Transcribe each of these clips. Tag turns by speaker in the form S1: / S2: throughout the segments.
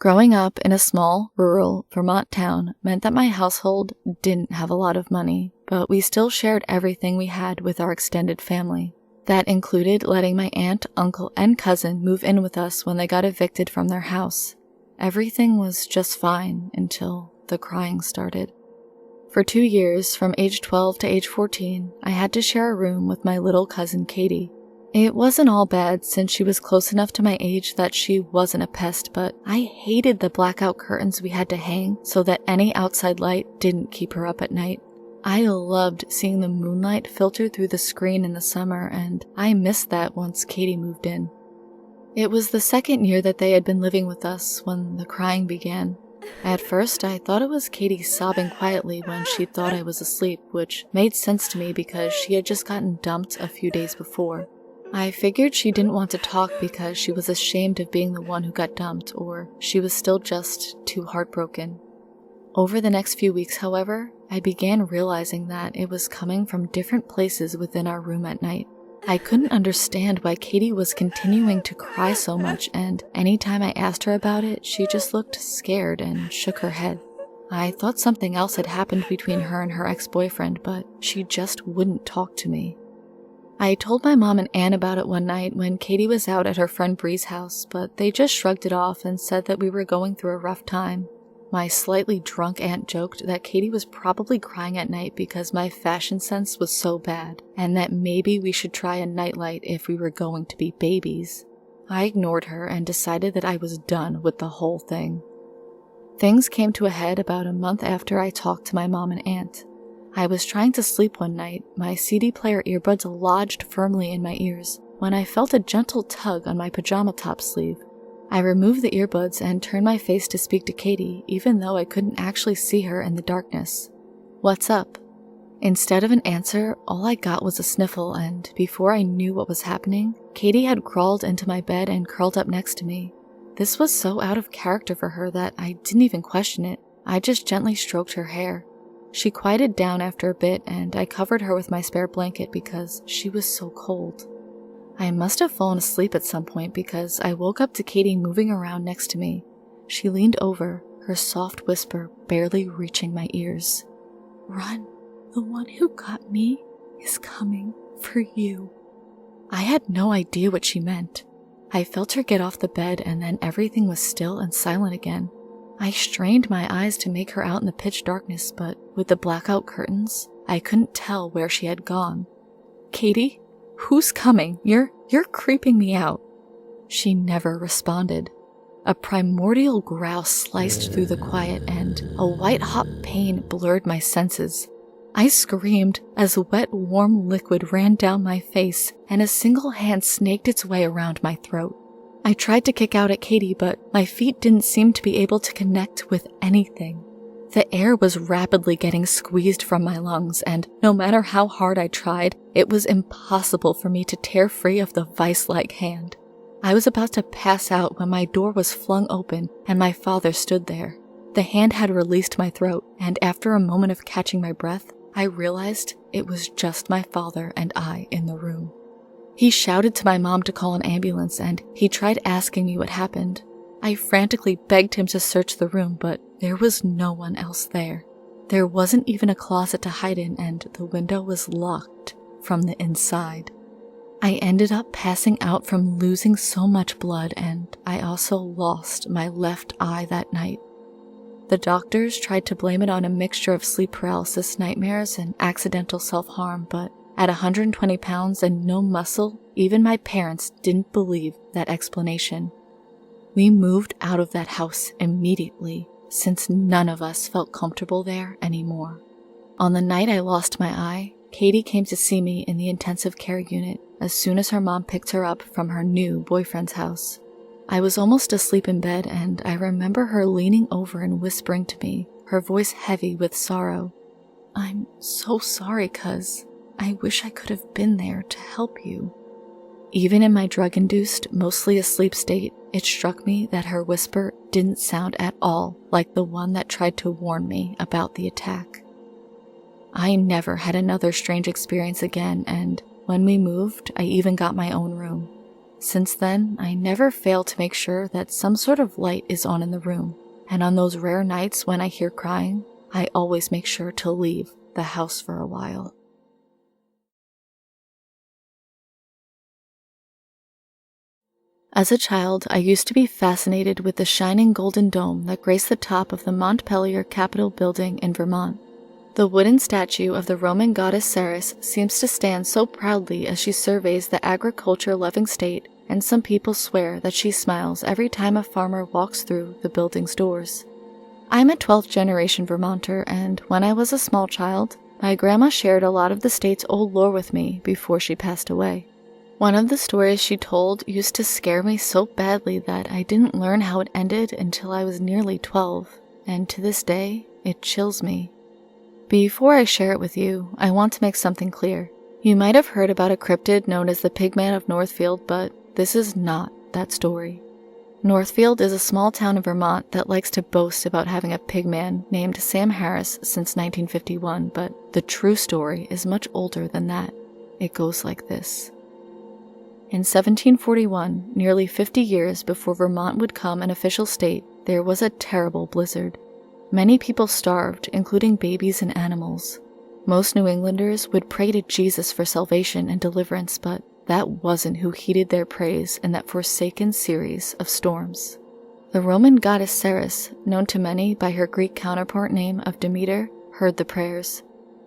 S1: Growing up in a small, rural Vermont town meant that my household didn't have a lot of money, but we still shared everything we had with our extended family. That included letting my aunt, uncle, and cousin move in with us when they got evicted from their house. Everything was just fine until the crying started. For 2 years, from age 12 to age 14, I had to share a room with my little cousin Katie. It wasn't all bad since she was close enough to my age that she wasn't a pest, but I hated the blackout curtains we had to hang so that any outside light didn't keep her up at night. I loved seeing the moonlight filter through the screen in the summer, and I missed that once Katie moved in. It was the second year that they had been living with us when the crying began. At first, I thought it was Katie sobbing quietly when she thought I was asleep, which made sense to me because she had just gotten dumped a few days before. I figured she didn't want to talk because she was ashamed of being the one who got dumped, or she was still just too heartbroken. Over the next few weeks, however, I began realizing that it was coming from different places within our room at night. I couldn't understand why Katie was continuing to cry so much, and anytime I asked her about it, she just looked scared and shook her head. I thought something else had happened between her and her ex-boyfriend, but she just wouldn't talk to me. I told my mom and Ann about it one night when Katie was out at her friend Bree's house, but they just shrugged it off and said that we were going through a rough time. My slightly drunk aunt joked that Katie was probably crying at night because my fashion sense was so bad, and that maybe we should try a nightlight if we were going to be babies. I ignored her and decided that I was done with the whole thing. Things came to a head about a month after I talked to my mom and aunt. I was trying to sleep one night, my CD player earbuds lodged firmly in my ears, when I felt a gentle tug on my pajama top sleeve. I removed the earbuds and turned my face to speak to Katie, even though I couldn't actually see her in the darkness. "What's up?" Instead of an answer, all I got was a sniffle, and before I knew what was happening, Katie had crawled into my bed and curled up next to me. This was so out of character for her that I didn't even question it. I just gently stroked her hair. She quieted down after a bit, and I covered her with my spare blanket because she was so cold. I must have fallen asleep at some point because I woke up to Katie moving around next to me. She leaned over, her soft whisper barely reaching my ears. "Run, the one who got me is coming for you." I had no idea what she meant. I felt her get off the bed, and then everything was still and silent again. I strained my eyes to make her out in the pitch darkness, but with the blackout curtains, I couldn't tell where she had gone. "Katie, who's coming? You're creeping me out." She never responded. A primordial growl sliced through the quiet, and a white-hot pain blurred my senses. I screamed as wet, warm liquid ran down my face, and a single hand snaked its way around my throat. I tried to kick out at Katie, but my feet didn't seem to be able to connect with anything. The air was rapidly getting squeezed from my lungs, and no matter how hard I tried, it was impossible for me to tear free of the vice-like hand. I was about to pass out when my door was flung open and my father stood there. The hand had released my throat, and after a moment of catching my breath, I realized it was just my father and I in the room. He shouted to my mom to call an ambulance, and he tried asking me what happened. I frantically begged him to search the room, but there was no one else there. There wasn't even a closet to hide in, and the window was locked from the inside. I ended up passing out from losing so much blood, and I also lost my left eye that night. The doctors tried to blame it on a mixture of sleep paralysis, nightmares, and accidental self-harm, but at 120 pounds and no muscle, even my parents didn't believe that explanation. We moved out of that house immediately, since none of us felt comfortable there anymore. On the night I lost my eye, Katie came to see me in the intensive care unit as soon as her mom picked her up from her new boyfriend's house. I was almost asleep in bed, and I remember her leaning over and whispering to me, her voice heavy with sorrow. "I'm so sorry, cuz I wish I could have been there to help you." Even in my drug-induced, mostly asleep state, it struck me that her whisper didn't sound at all like the one that tried to warn me about the attack. I never had another strange experience again, and when we moved, I even got my own room. Since then, I never fail to make sure that some sort of light is on in the room, and on those rare nights when I hear crying, I always make sure to leave the house for a while. As a child, I used to be fascinated with the shining golden dome that graced the top of the Montpelier Capitol building in Vermont. The wooden statue of the Roman goddess Ceres seems to stand so proudly as she surveys the agriculture-loving state, and some people swear that she smiles every time a farmer walks through the building's doors. I'm a 12th generation Vermonter, and when I was a small child, my grandma shared a lot of the state's old lore with me before she passed away. One of the stories she told used to scare me so badly that I didn't learn how it ended until I was nearly 12, and to this day, it chills me. Before I share it with you, I want to make something clear. You might have heard about a cryptid known as the Pigman of Northfield, but this is not that story. Northfield is a small town in Vermont that likes to boast about having a pigman named Sam Harris since 1951, but the true story is much older than that. It goes like this. In 1741, nearly 50 years before Vermont would become an official state, there was a terrible blizzard. Many people starved, including babies and animals. Most New Englanders would pray to Jesus for salvation and deliverance, but that wasn't who heeded their praise in that forsaken series of storms. The Roman goddess Ceres, known to many by her Greek counterpart name of Demeter, heard the prayers.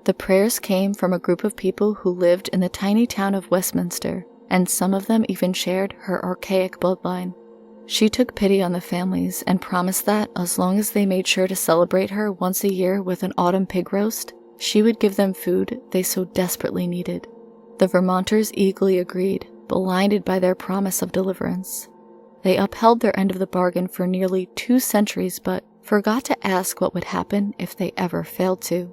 S1: The prayers came from a group of people who lived in the tiny town of Westminster, and some of them even shared her archaic bloodline. She took pity on the families and promised that, as long as they made sure to celebrate her once a year with an autumn pig roast, she would give them food they so desperately needed. The Vermonters eagerly agreed, blinded by their promise of deliverance. They upheld their end of the bargain for nearly 2 centuries, but forgot to ask what would happen if they ever failed to.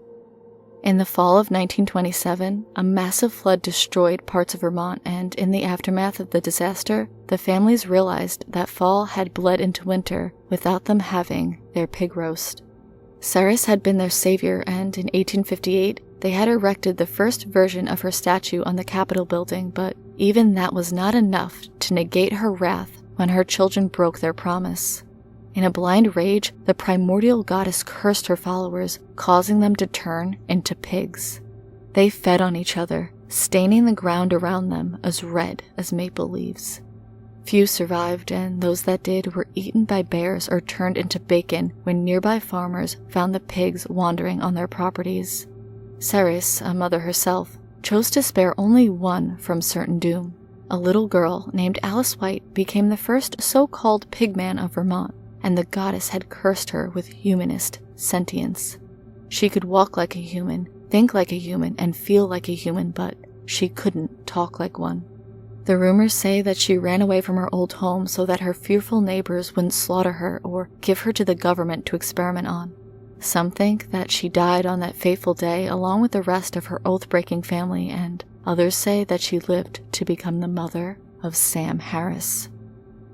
S1: In the fall of 1927, a massive flood destroyed parts of Vermont, and in the aftermath of the disaster, the families realized that fall had bled into winter without them having their pig roast. Ceres had been their savior, and in 1858, they had erected the first version of her statue on the Capitol building, but even that was not enough to negate her wrath when her children broke their promise. In a blind rage, the primordial goddess cursed her followers, causing them to turn into pigs. They fed on each other, staining the ground around them as red as maple leaves. Few survived, and those that did were eaten by bears or turned into bacon when nearby farmers found the pigs wandering on their properties. Ceres, a mother herself, chose to spare only one from certain doom. A little girl named Alice White became the first so-called pigman of Vermont, and the goddess had cursed her with humanist sentience. She could walk like a human, think like a human, and feel like a human, but she couldn't talk like one. The rumors say that she ran away from her old home so that her fearful neighbors wouldn't slaughter her or give her to the government to experiment on. Some think that she died on that fateful day along with the rest of her oath-breaking family, and others say that she lived to become the mother of Sam Harris.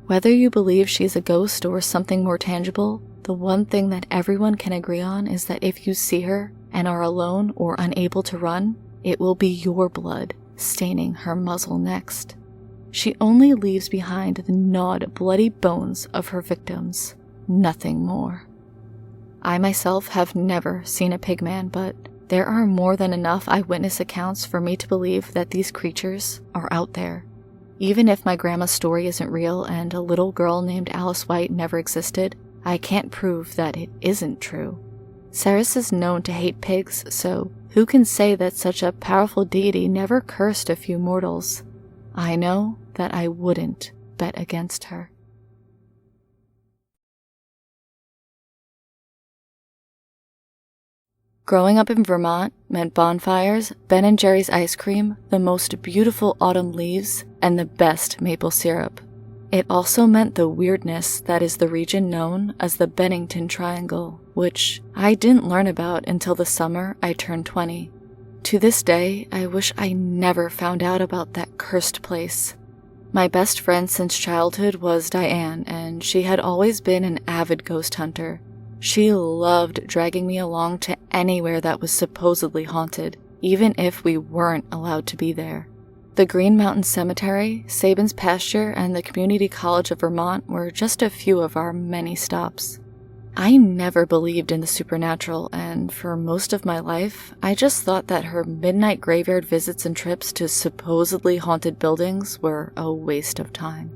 S1: Whether you believe she's a ghost or something more tangible, the one thing that everyone can agree on is that if you see her and are alone or unable to run, it will be your blood staining her muzzle next. She only leaves behind the gnawed, bloody bones of her victims, nothing more. I myself have never seen a pigman, but there are more than enough eyewitness accounts for me to believe that these creatures are out there. Even if my grandma's story isn't real and a little girl named Alice White never existed, I can't prove that it isn't true. Ceres is known to hate pigs, so who can say that such a powerful deity never cursed a few mortals? I know that I wouldn't bet against her. Growing up in Vermont meant bonfires, Ben & Jerry's ice cream, the most beautiful autumn leaves, and the best maple syrup. It also meant the weirdness that is the region known as the Bennington Triangle, which I didn't learn about until the summer I turned 20. To this day, I wish I never found out about that cursed place. My best friend since childhood was Diane, and she had always been an avid ghost hunter. She loved dragging me along to anywhere that was supposedly haunted, even if we weren't allowed to be there. The Green Mountain Cemetery, Sabin's Pasture, and the Community College of Vermont were just a few of our many stops. I never believed in the supernatural, and for most of my life, I just thought that her midnight graveyard visits and trips to supposedly haunted buildings were a waste of time.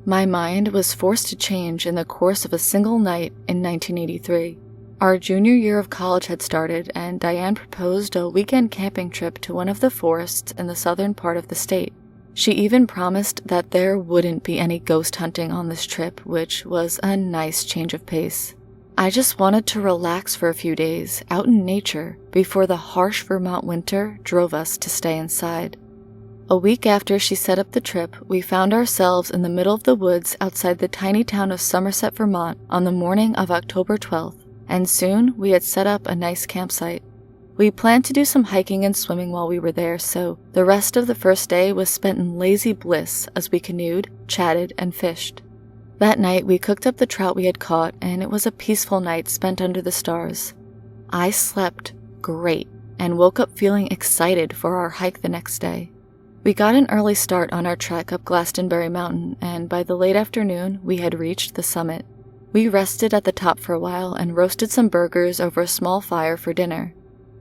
S1: My mind was forced to change in the course of a single night in 1983. Our junior year of college had started, and Diane proposed a weekend camping trip to one of the forests in the southern part of the state. She even promised that there wouldn't be any ghost hunting on this trip, which was a nice change of pace. I just wanted to relax for a few days, out in nature, before the harsh Vermont winter drove us to stay inside. A week after she set up the trip, we found ourselves in the middle of the woods outside the tiny town of Somerset, Vermont, on the morning of October 12th, and soon we had set up a nice campsite. We planned to do some hiking and swimming while we were there, so the rest of the first day was spent in lazy bliss as we canoed, chatted, and fished. That night, we cooked up the trout we had caught, and it was a peaceful night spent under the stars. I slept great and woke up feeling excited for our hike the next day. We got an early start on our trek up Glastonbury Mountain, and by the late afternoon, we had reached the summit. We rested at the top for a while and roasted some burgers over a small fire for dinner.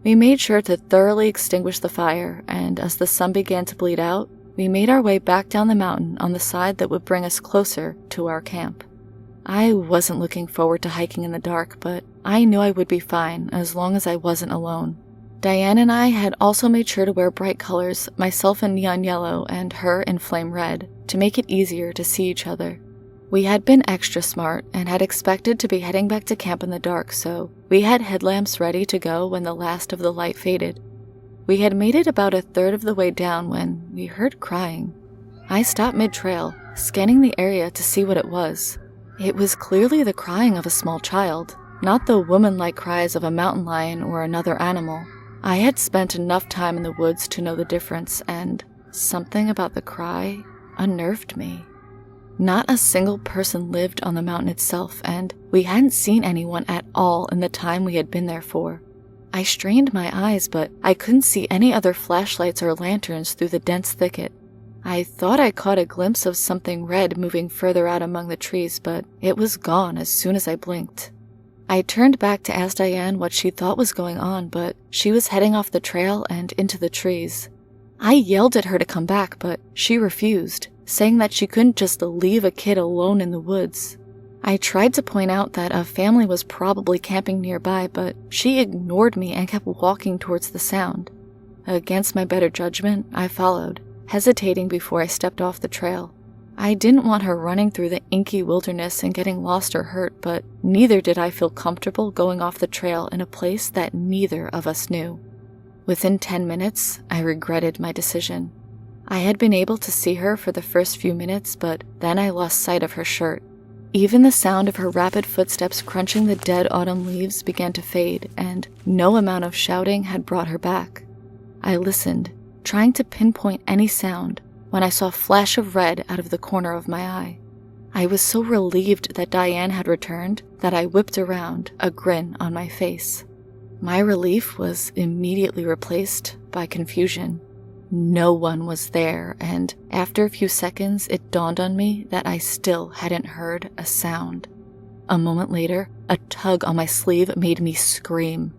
S1: We made sure to thoroughly extinguish the fire, and as the sun began to bleed out, we made our way back down the mountain on the side that would bring us closer to our camp. I wasn't looking forward to hiking in the dark, but I knew I would be fine as long as I wasn't alone. Diane and I had also made sure to wear bright colors, myself in neon yellow and her in flame red, to make it easier to see each other. We had been extra smart and had expected to be heading back to camp in the dark, so we had headlamps ready to go when the last of the light faded. We had made it about a third of the way down when we heard crying. I stopped mid-trail, scanning the area to see what it was. It was clearly the crying of a small child, not the woman-like cries of a mountain lion or another animal. I had spent enough time in the woods to know the difference, and something about the cry unnerved me. Not a single person lived on the mountain itself, and we hadn't seen anyone at all in the time we had been there for. I strained my eyes, but I couldn't see any other flashlights or lanterns through the dense thicket. I thought I caught a glimpse of something red moving further out among the trees, but it was gone as soon as I blinked. I turned back to ask Diane what she thought was going on, but she was heading off the trail and into the trees. I yelled at her to come back, but she refused, saying that she couldn't just leave a kid alone in the woods. I tried to point out that a family was probably camping nearby, but she ignored me and kept walking towards the sound. Against my better judgment, I followed, hesitating before I stepped off the trail. I didn't want her running through the inky wilderness and getting lost or hurt, but neither did I feel comfortable going off the trail in a place that neither of us knew. Within 10 minutes, I regretted my decision. I had been able to see her for the first few minutes, but then I lost sight of her shirt. Even the sound of her rapid footsteps crunching the dead autumn leaves began to fade, and no amount of shouting had brought her back. I listened, trying to pinpoint any sound, when I saw a flash of red out of the corner of my eye. I was so relieved that Diane had returned that I whipped around, a grin on my face. My relief was immediately replaced by confusion. No one was there, and after a few seconds, it dawned on me that I still hadn't heard a sound. A moment later, a tug on my sleeve made me scream.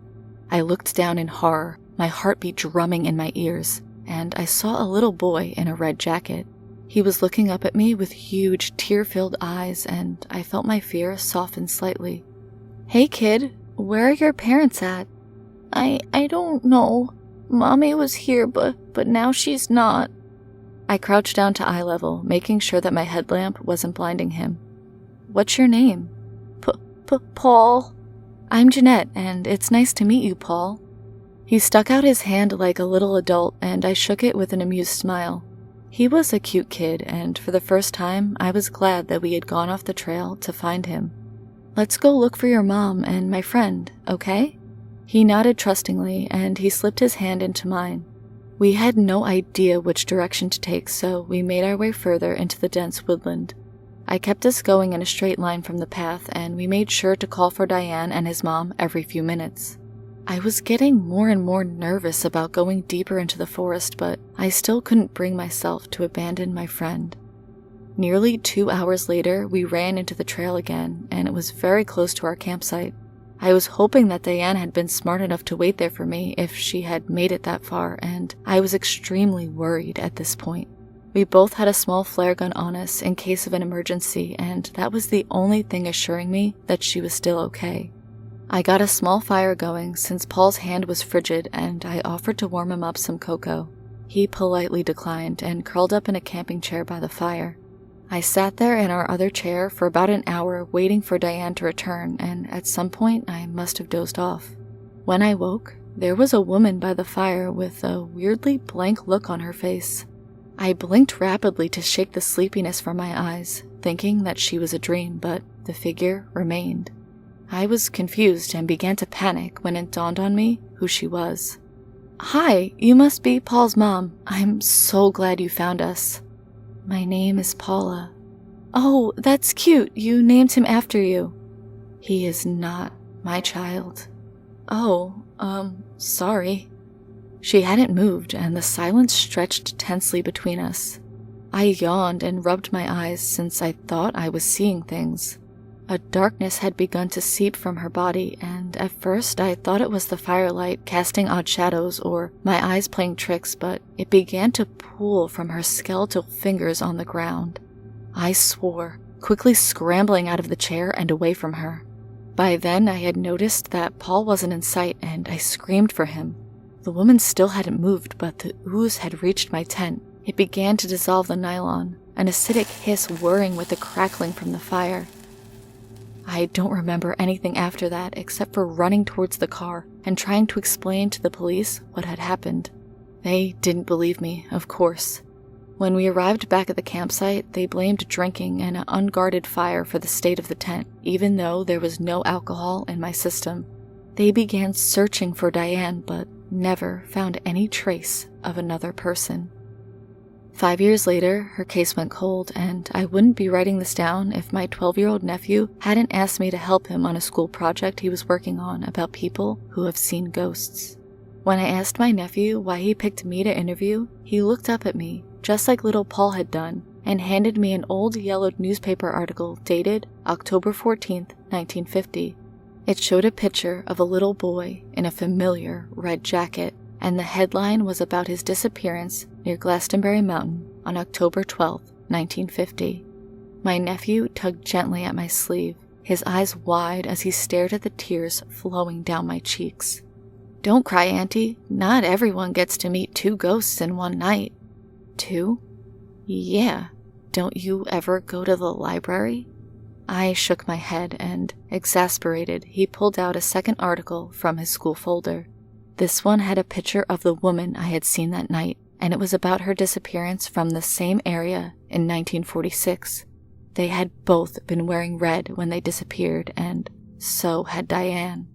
S1: I looked down in horror, my heartbeat drumming in my ears, and I saw a little boy in a red jacket. He was looking up at me with huge, tear-filled eyes, and I felt my fear soften slightly. "Hey kid, where are your parents at?" I don't know. Mommy was here, but now she's not." I crouched down to eye level, making sure that my headlamp wasn't blinding him. "What's your name?" Paul. "I'm Jeanette, and it's nice to meet you, Paul." He stuck out his hand like a little adult, and I shook it with an amused smile. He was a cute kid, and for the first time, I was glad that we had gone off the trail to find him. "Let's go look for your mom and my friend, okay?" He nodded trustingly, and he slipped his hand into mine. We had no idea which direction to take, so we made our way further into the dense woodland. I kept us going in a straight line from the path, and we made sure to call for Diane and his mom every few minutes. I was getting more and more nervous about going deeper into the forest, but I still couldn't bring myself to abandon my friend. Nearly 2 hours later, we ran into the trail again, and it was very close to our campsite. I was hoping that Diane had been smart enough to wait there for me if she had made it that far, and I was extremely worried at this point. We both had a small flare gun on us in case of an emergency, and that was the only thing assuring me that she was still okay. I got a small fire going since Paul's hand was frigid, and I offered to warm him up some cocoa. He politely declined and curled up in a camping chair by the fire. I sat there in our other chair for about an hour waiting for Diane to return, and at some point I must have dozed off. When I woke, there was a woman by the fire with a weirdly blank look on her face. I blinked rapidly to shake the sleepiness from my eyes, thinking that she was a dream, but the figure remained. I was confused and began to panic when it dawned on me who she was. "Hi, you must be Paul's mom. I'm so glad you found us." "My name is Paula." "Oh, that's cute. You named him after you." "He is not my child." "Oh, sorry." She hadn't moved, and the silence stretched tensely between us. I yawned and rubbed my eyes since I thought I was seeing things. A darkness had begun to seep from her body, and at first I thought it was the firelight casting odd shadows or my eyes playing tricks, but it began to pool from her skeletal fingers on the ground. I swore, quickly scrambling out of the chair and away from her. By then I had noticed that Paul wasn't in sight, and I screamed for him. The woman still hadn't moved, but the ooze had reached my tent. It began to dissolve the nylon, an acidic hiss whirring with the crackling from the fire. I don't remember anything after that except for running towards the car and trying to explain to the police what had happened. They didn't believe me, of course. When we arrived back at the campsite, they blamed drinking and an unguarded fire for the state of the tent, even though there was no alcohol in my system. They began searching for Diane, but never found any trace of another person. 5 years later, her case went cold, and I wouldn't be writing this down if my 12-year-old nephew hadn't asked me to help him on a school project he was working on about people who have seen ghosts. When I asked my nephew why he picked me to interview, he looked up at me, just like little Paul had done, and handed me an old yellowed newspaper article dated October 14th, 1950. It showed a picture of a little boy in a familiar red jacket, and the headline was about his disappearance near Glastonbury Mountain on October 12, 1950. My nephew tugged gently at my sleeve, his eyes wide as he stared at the tears flowing down my cheeks. "Don't cry, Auntie. Not everyone gets to meet 2 ghosts in one night." "2? Yeah. Don't you ever go to the library?" I shook my head, and, exasperated, he pulled out a second article from his school folder. This one had a picture of the woman I had seen that night, and it was about her disappearance from the same area in 1946. They had both been wearing red when they disappeared, and so had Diane.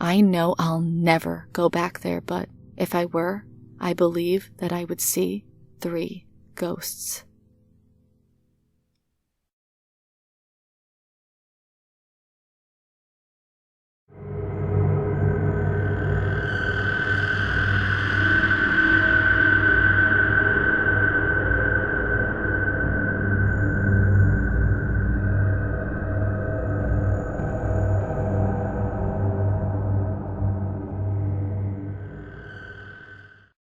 S1: I know I'll never go back there, but if I were, I believe that I would see 3 ghosts.